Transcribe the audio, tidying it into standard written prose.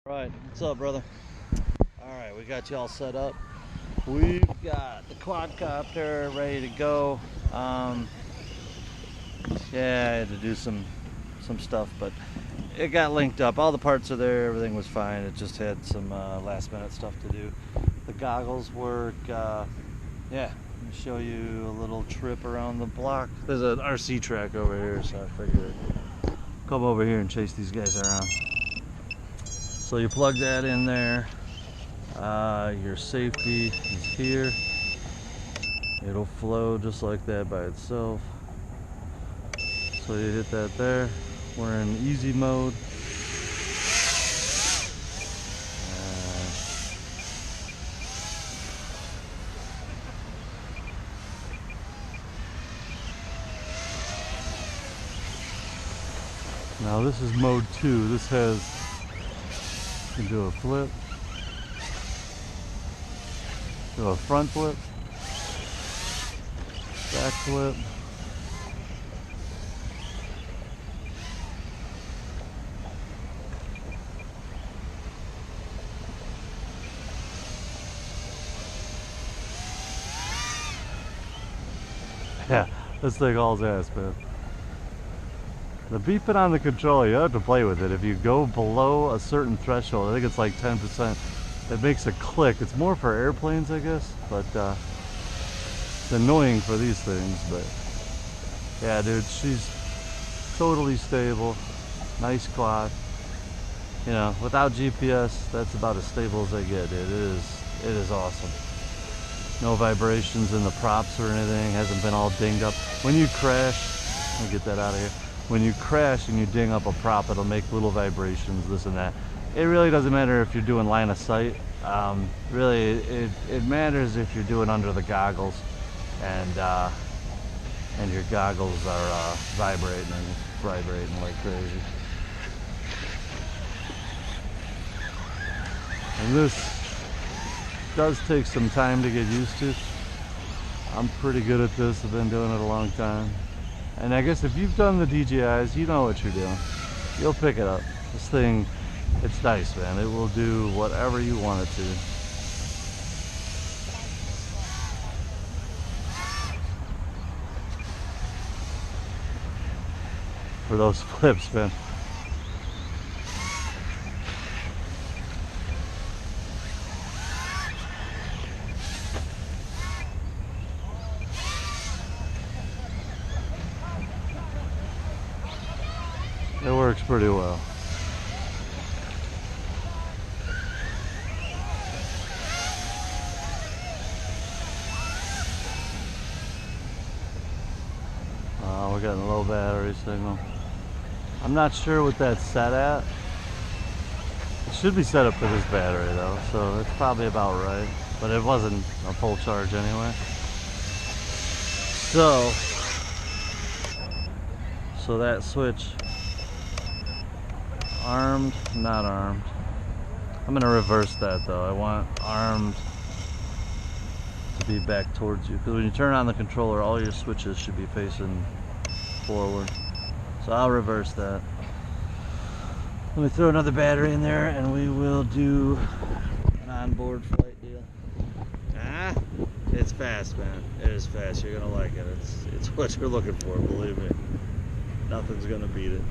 Right, what's up, brother? All right, we got you all set up. We've got the quadcopter ready to go. Yeah, I had to do some stuff, but it got linked up. All the parts are there. Everything was fine. It just had some last minute stuff to do. The goggles work. Yeah, let me show you a little trip around the block. There's an RC track over here, so I figured I'd come over here and chase these guys around. So you plug that in there. Your safety is here. It'll flow just like that by itself. So you hit that there. We're in easy mode. Now this is mode 2. This has, you can do a flip, do a front flip, back flip, yeah, this thing hauls ass, man. The beeping on the controller, you have to play with it. If you go below a certain threshold, I think it's like 10%, it makes a click. It's more for airplanes, I guess, but it's annoying for these things. But yeah, dude, she's totally stable. Nice quad. You know, without GPS, that's about as stable as I get, dude. It is awesome. No vibrations in the props or anything. Hasn't been all dinged up. When you crash, let me get that out of here. When you crash and you ding up a prop, it'll make little vibrations, this and that. It really doesn't matter if you're doing line of sight. Really, it matters if you're doing under the goggles, and your goggles are vibrating like crazy. And this does take some time to get used to. I'm pretty good at this. I've been doing it a long time. And I guess if you've done the DJIs, you know what you're doing. You'll pick it up. This thing, it's nice, man. It will do whatever you want it to. For those flips, man. It works pretty well. We're getting a low battery signal. I'm not sure what that's set at. It should be set up for this battery though, so it's probably about right. But it wasn't a full charge anyway. So that switch, armed, not armed. I'm gonna reverse that though. I want armed to be back towards you, because when you turn on the controller, all your switches should be facing forward. So I'll reverse that. Let me throw another battery in there and we will do an onboard flight deal. It's fast, man. It is fast. You're gonna like it. It's what you're looking for, believe me. Nothing's gonna beat it.